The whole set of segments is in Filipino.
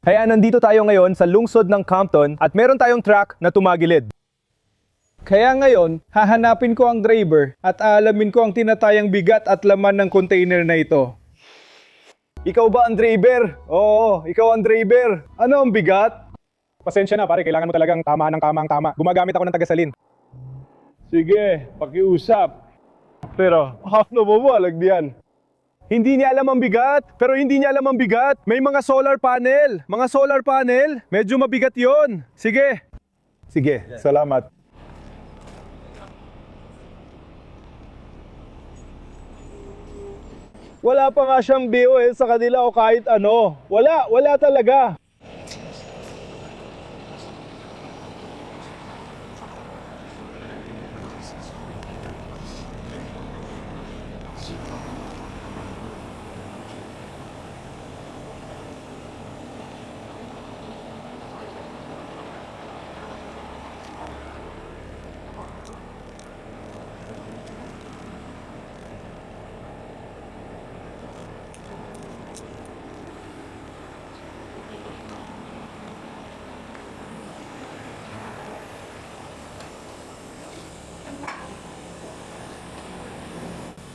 Kaya nandito tayo ngayon sa lungsod ng Compton at meron tayong truck na tumagilid. Kaya ngayon, hahanapin ko ang driver at aalamin ko ang tinatayang bigat at laman ng container na ito. Ikaw ba ang driver? Oo, ikaw ang driver. Ano ang bigat? Pasensya na pare, kailangan mo talagang tama ng tama ang tama. Gumagamit ako ng tagasalin. Sige, pakiusap. Pero, ano mo walag diyan? Hindi niya alam ang bigat, pero hindi niya alam ang bigat. May mga solar panel. Mga solar panel, medyo mabigat yon. Sige. Sige, salamat. Wala pa nga siyang BOS sa kanila o kahit ano. Wala talaga.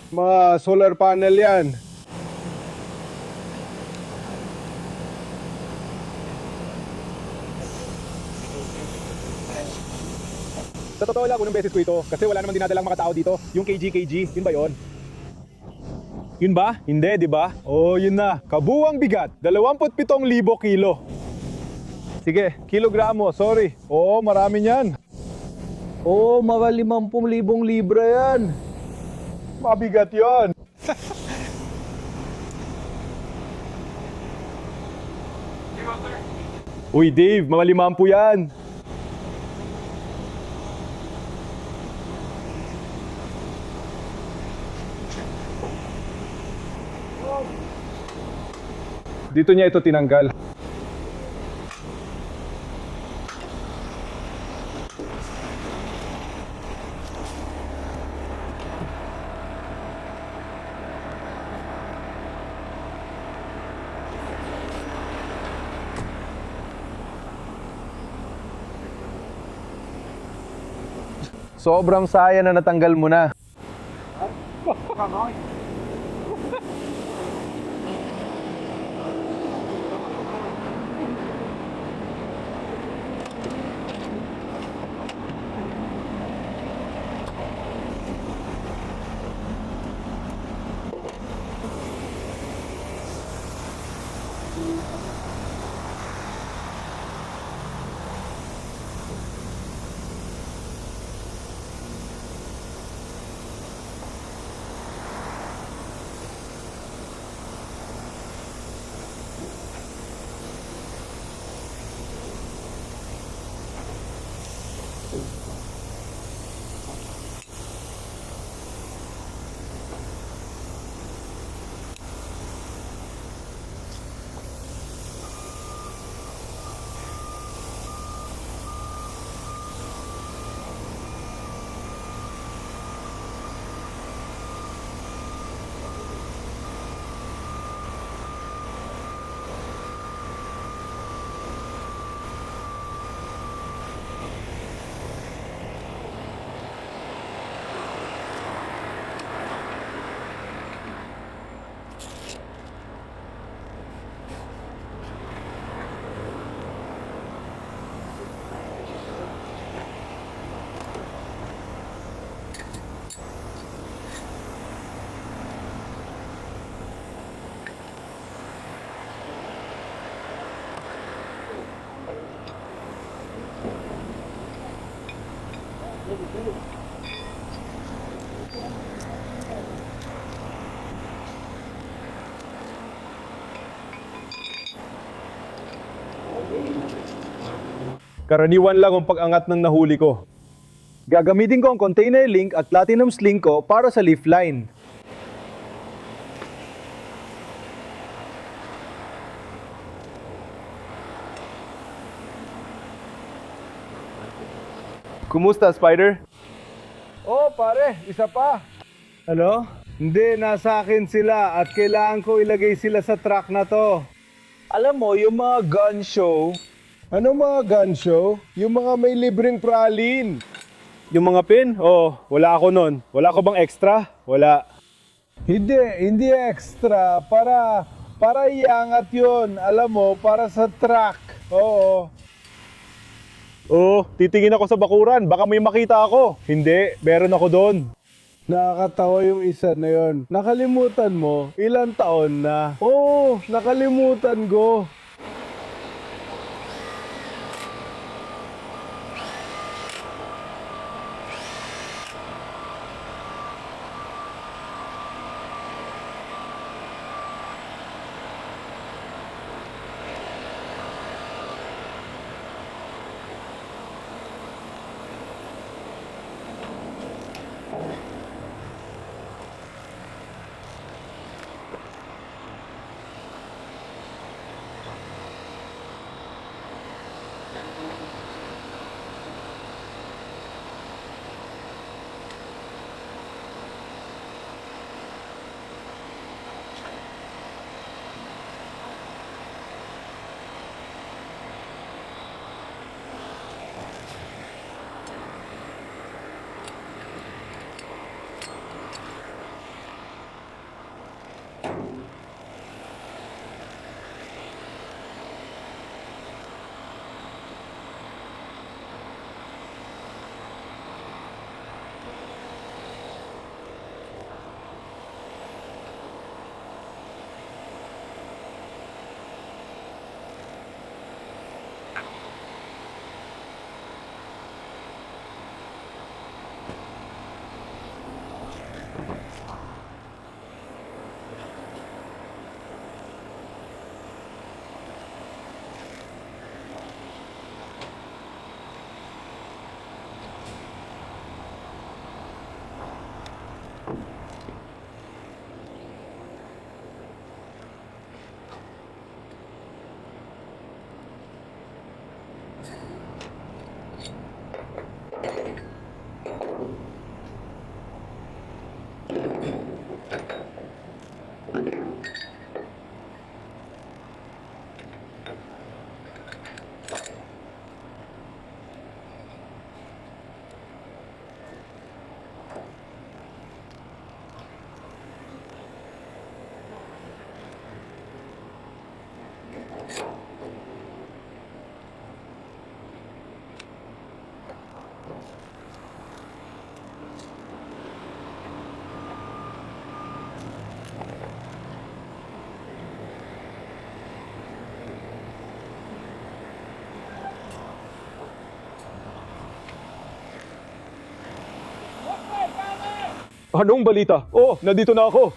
Mga solar panel yan. Sa totoo lang, unang beses ko ito kasi wala namang dinadalang mga tao dito. Yung KG, yun ba yun? Yun ba? Hindi, di ba? Oh, yun na. Kabuwang bigat, 27,000 kilo. Sige, kilogramo, sorry. Oo, marami yan. Oo, mga 50,000 libra yan. Mabigat yon. Uy, Dave, mga 50 yan. Dito niya ito tinanggal. Sobrang saya na natanggal mo na. Karaniwan lang ang pag-angat ng nahuli ko. Gagamitin ko ang container link at platinum sling ko para sa lift line. Kumusta, Spider? Oh, pare, isa pa. Ano? Hindi, nasa akin sila at kailangan ko ilagay sila sa truck na to. Alam mo, yung mga gun show. Ano mga gun show? Yung mga may libreng pralin. Yung mga pin? Oh, wala ako nun. Wala ko bang extra? Wala. Hindi extra. Para iangat yun. Alam mo, para sa truck. Oo. Oh, titingin ako sa bakuran. Baka may makita ako. Hindi, meron ako doon. Nakakatawa yung isa na yon. Nakalimutan mo, ilang taon na? Oo, nakalimutan ko. Anong balita? Oh, nandito na ako.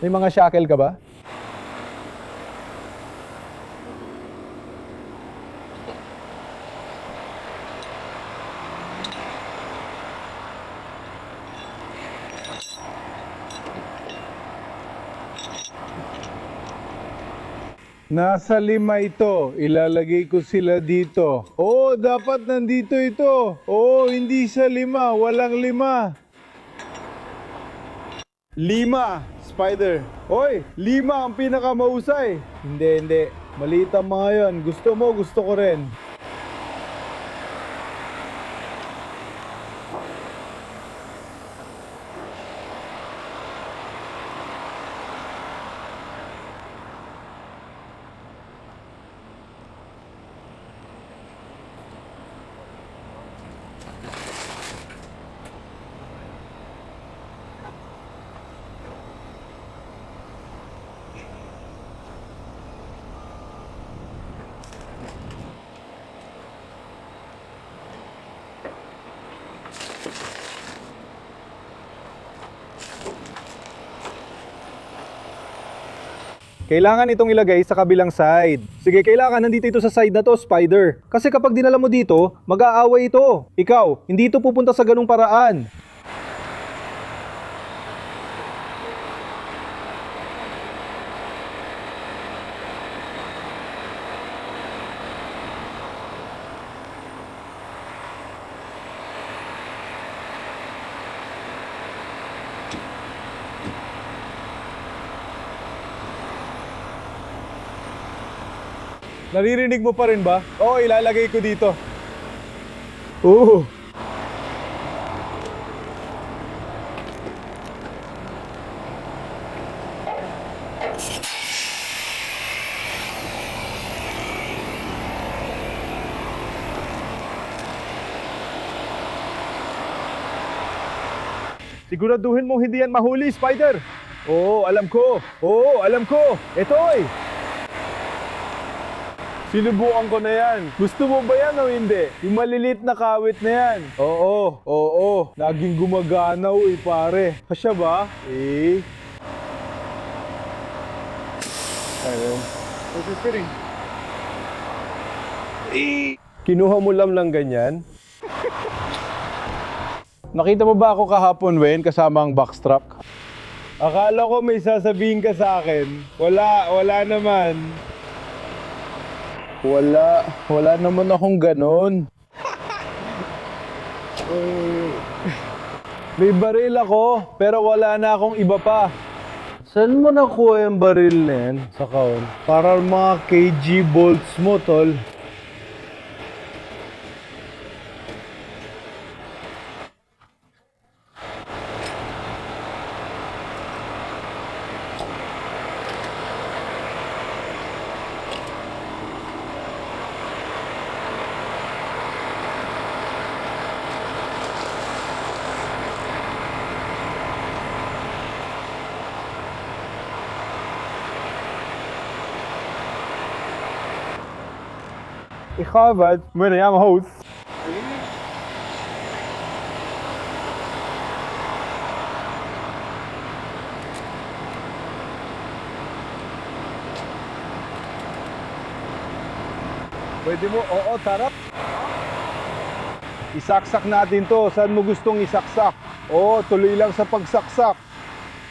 May mga shackle ka ba? Nasa 5 ito. Ilalagay ko sila dito. Oo, dapat nandito ito. Oo, hindi sa 5. Walang 5. 5, Spider. Hoy, 5 ang pinakamausay. Hindi. Maliit ang mga yan. Gusto mo, gusto ko rin. Kailangan itong ilagay sa kabilang side. Sige, kailangan nandito ito sa side na to, Spider. Kasi kapag dinala mo dito, mag-aaway ito. Ikaw, hindi ito pupunta sa ganung paraan. Naririnig mo pa rin ba? Oo, ilalagay ko dito. Oo. Siguraduhin mong hindi yan mahuli, Spider. Oo, alam ko. Oo, alam ko. Ito eh. Sinubukan ko na yan. Gusto mo ba yan o hindi? Yung malilit na kawit na yan. Oo. Laging gumaganaw eh, pare. Kasya ba? Eh. Ayun. This is fitting. Kinuha mo lang ganyan? Nakita mo ba ako kahapon, Wayne, kasama ang backstrap? Akala ko may sasabihin ka sa akin. Wala naman. Wala naman akong ganon. May baril ako, pero wala na akong iba pa. Saan mo nakuha yung baril na yan? Sa kaon? Para mga kg bolts mo, tol. Ich habe meine am Haus. Pwede mo, oo, tarap. Isaksak natin to. Saan mo gustong isaksak? Oo, tuloy lang sa pagsaksak.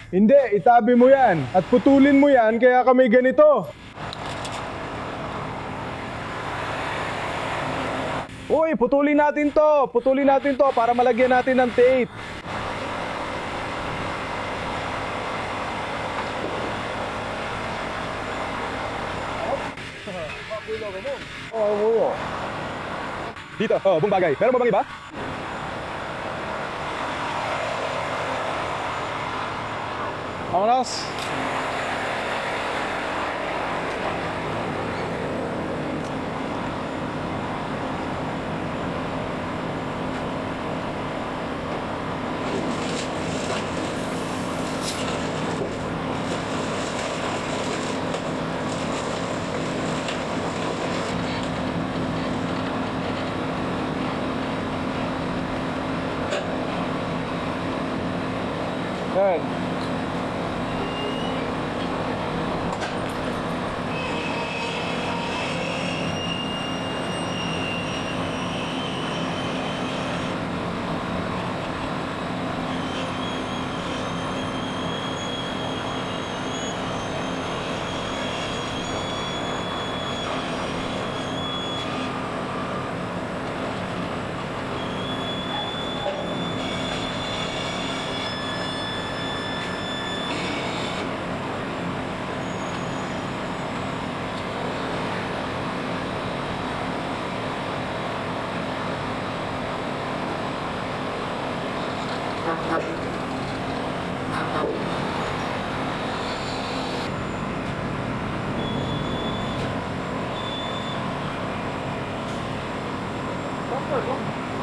Hindi, itabi mo yan. At putulin mo yan, kaya kami ganito. Uy, putulin natin to. Putulin natin to para malagyan natin ng tape. Dito, buong bagay. Meron mo bang iba? Vámonos. Yan.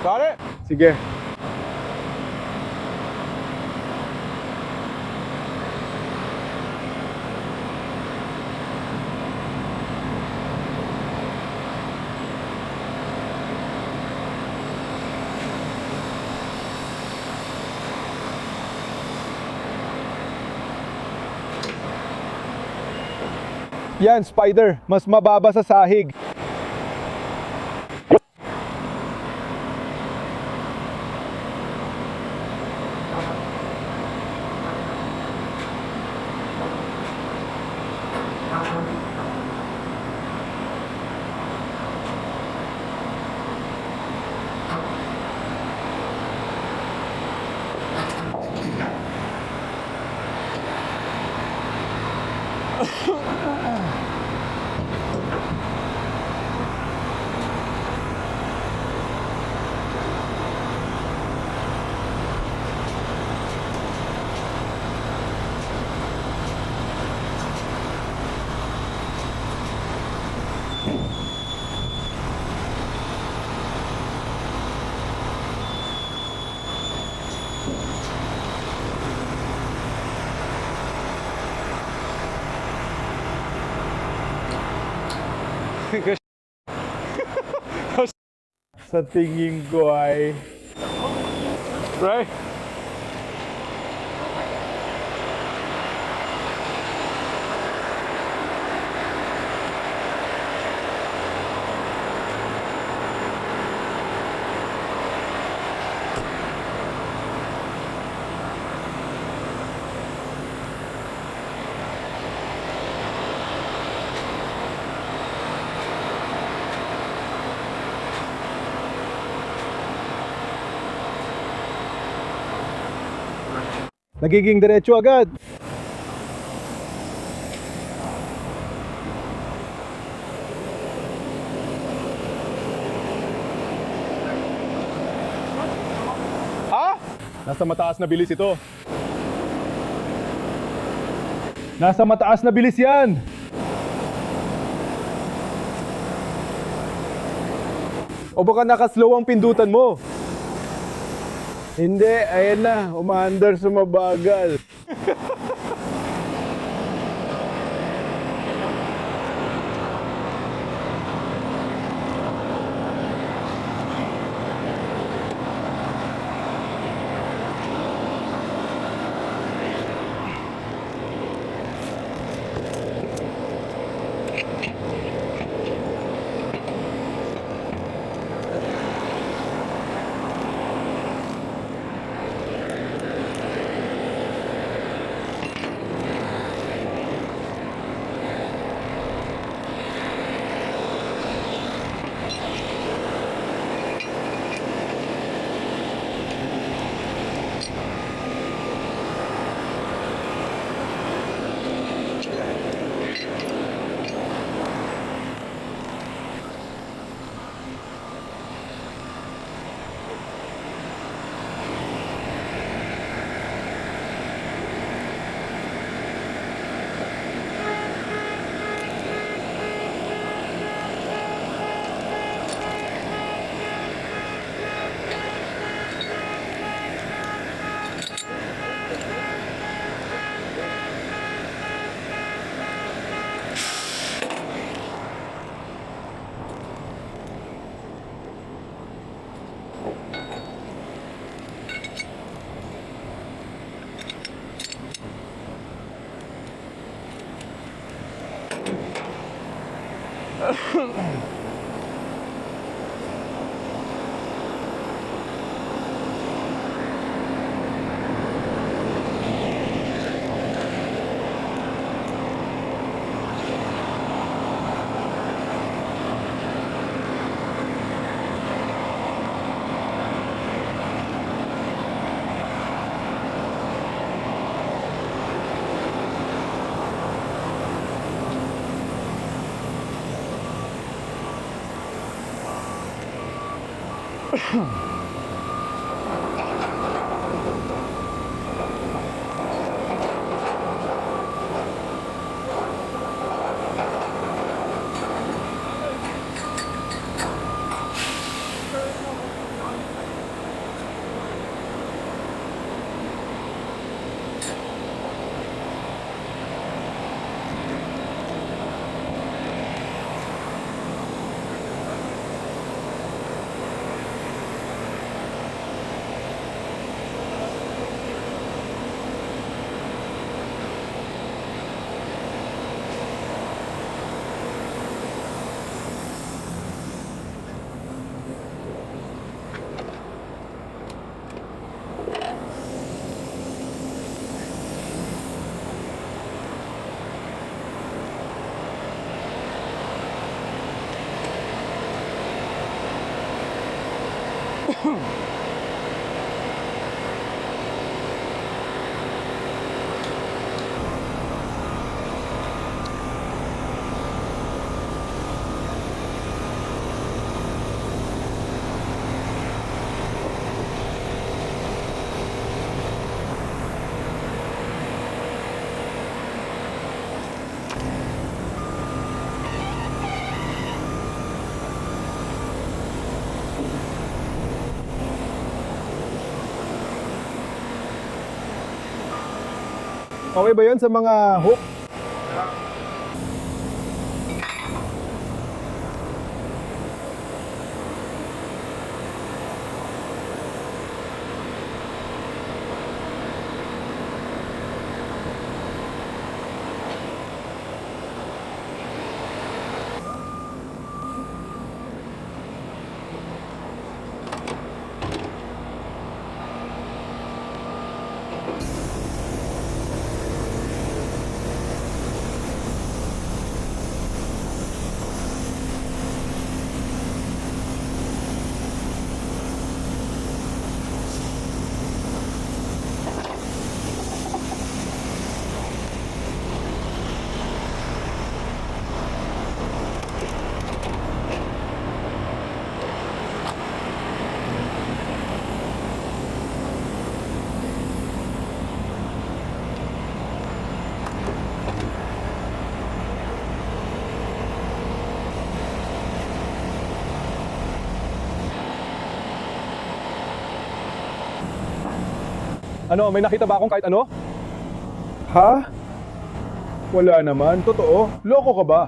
Got it? Sige. Yan, Spider. Mas mababa sa sahig. Sa tingin ko ay... Right? Nagiging diretso agad. Nasa mataas na bilis ito. Nasa mataas na bilis yan. O baka nakaslow ang pindutan mo? Hindi, ayan na. Umaandar sa mabagal. Okay ba yun sa mga hook? Ano, may nakita ba akong kahit ano? Ha? Wala naman, totoo. Loko ka ba?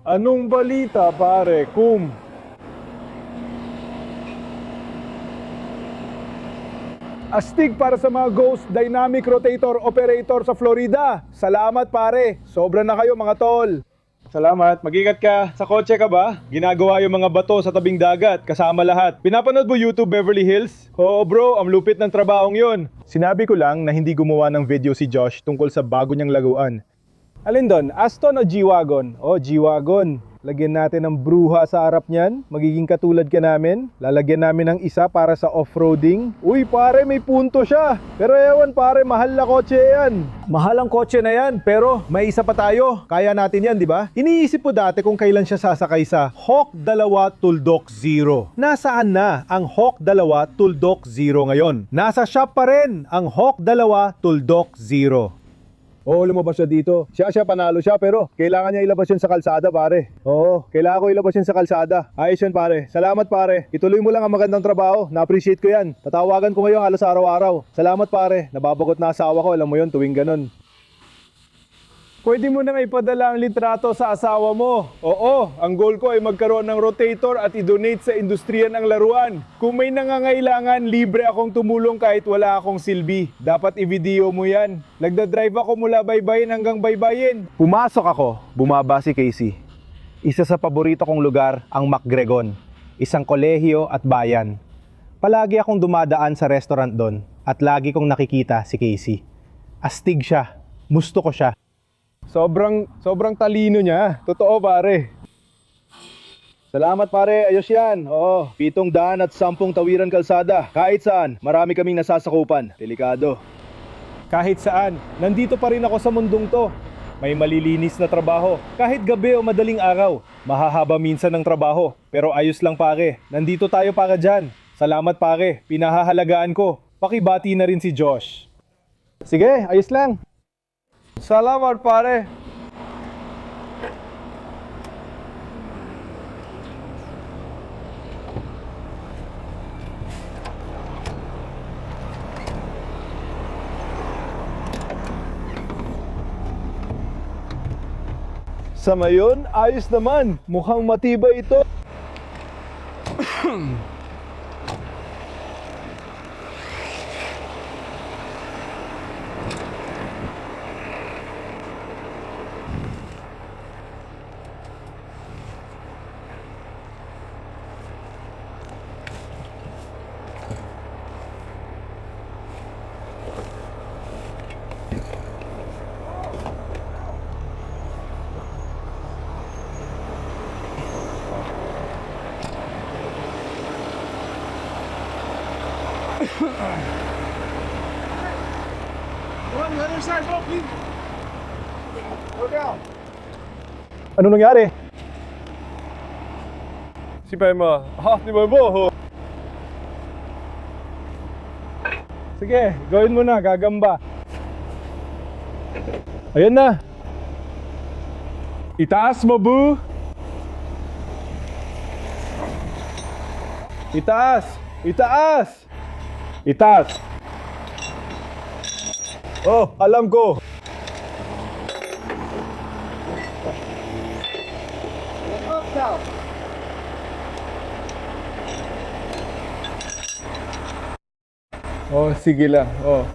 Anong balita, pare? Astig para sa mga Ghost Dynamic Rotator Operator sa Florida. Salamat, pare. Sobra na kayo, mga tol. Salamat. Mag-ingat ka. Sa kotse ka ba? Ginagawa yung mga bato sa tabing dagat, kasama lahat. Pinapanood mo YouTube Beverly Hills? Oo bro, ang lupit ng trabahong yun. Sinabi ko lang na hindi gumawa ng video si Josh tungkol sa bago niyang laguan. Alin doon? Aston o G-Wagon? Oh, G-Wagon. Lagyan natin ng bruha sa harap niyan. Magiging katulad ka namin. Lalagyan namin ng isa para sa off-roading. Uy pare, may punto siya. Pero ewan pare, mahal na kotse yan. Mahal ang kotse na yan, pero may isa pa tayo. Kaya natin yan, di ba? Iniisip ko dati kung kailan siya sasakay sa Hawk 2 Tuldok Zero. Nasaan na ang Hawk 2 Tuldok Zero ngayon? Nasa shop pa rin ang Hawk 2 Tuldok Zero. Oo, lumabas siya dito. Siya, panalo siya, pero kailangan niya ilabas yun sa kalsada, pare. Oo, kailangan ko ilabas yun sa kalsada. Ayos yun, pare. Salamat, pare. Ituloy mo lang ang magandang trabaho. Na-appreciate ko yan. Tatawagan ko ngayon halos araw-araw. Salamat, pare. Nababagot na asawa ko. Alam mo yun, tuwing ganun. Pwede mo nang ipadala ang litrato sa asawa mo. Oo, ang goal ko ay magkaroon ng rotator at i-donate sa industriya ng laruan. Kung may nangangailangan, libre akong tumulong kahit wala akong silbi. Dapat i-video mo yan. Nagdadrive ako mula Baybayin hanggang Baybayin. Pumasok ako, bumaba si Casey. Isa sa paborito kong lugar ang McGregor, isang kolehiyo at bayan. Palagi akong dumadaan sa restaurant doon at lagi kong nakikita si Casey. Astig siya. Gusto ko siya. Sobrang talino niya. Totoo, pare. Salamat, pare. Ayos yan. Oo, 7 daan at 10 tawiran kalsada. Kahit saan, marami kaming nasasakupan. Delikado. Kahit saan, nandito pa rin ako sa mundong to. May malilinis na trabaho. Kahit gabi o madaling araw, mahahaba minsan ng trabaho. Pero ayos lang, pare. Nandito tayo para dyan. Salamat, pare. Pinahahalagaan ko. Pakibati na rin si Josh. Sige, ayos lang. Salamat, pare. Sa ngayon, ayos naman. Mukhang matibay ito. Ano nangyari? Si Pema. Ha, di ba mo? Sige, gawin mo na, gagamba. Ayan na. Itaas mo, boo. Itaas! Itaas! Itaas! Oh, alam ko. Oh, sige lang. Oh.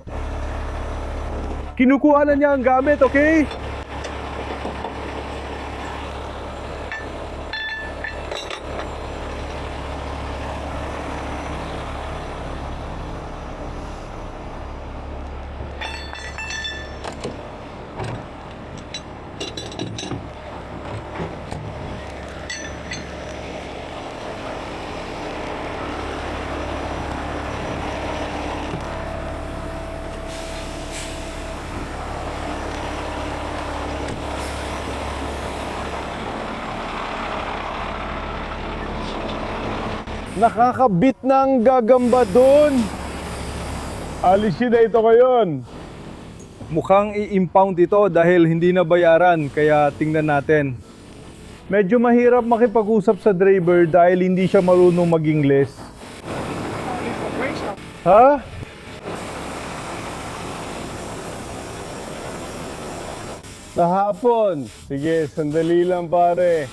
Kinukuha na niya ang gamit, okay? Nakakabit na ang gagamba doon. Alisin na ito ngayon. Mukhang i-impound ito dahil hindi na bayaran, kaya tingnan natin. Medyo mahirap makipag-usap sa driver dahil hindi siya marunong mag-Ingles. Ha? Kahapon. Sige, sandali lang pare.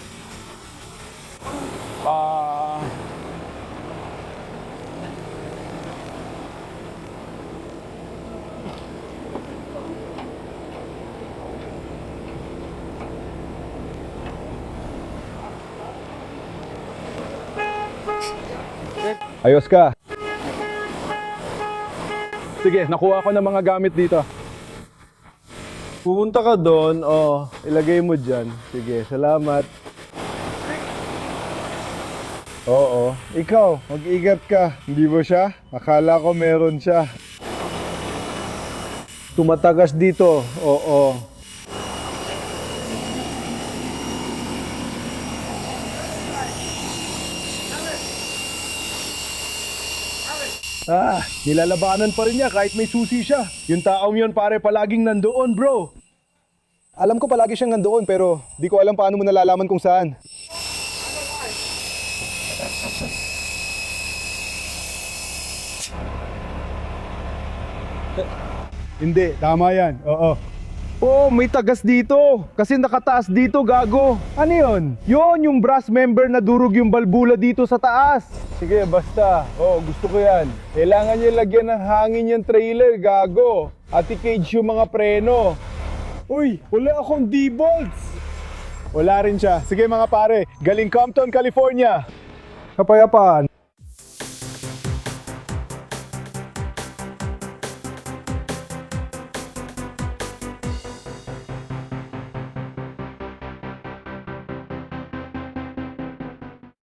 Ayos ka. Sige, nakuha ko ng mga gamit dito. Pupunta ka doon, ilagay mo dyan. Sige, salamat. Oo, ikaw, mag-ingat ka. Hindi ba siya? Akala ko meron siya. Tumatagas dito, oo. Nilalabanan pa rin niya kahit may susi siya. Yung taong yun pare palaging nandoon, bro. Alam ko palagi siyang nandoon pero di ko alam paano mo nalalaman kung saan. Hindi, tama yan. Oo. Oh, may tagas dito. Kasi nakataas dito, gago. Ano yun? Yun, yung brass member na durog yung balbula dito sa taas. Sige, basta. Gusto ko yan. Kailangan niya lagyan ng hangin yung trailer, gago. At i-cage yung mga preno. Uy, wala akong D-bolts. Wala rin siya. Sige mga pare, galing Compton, California. Kapayapaan.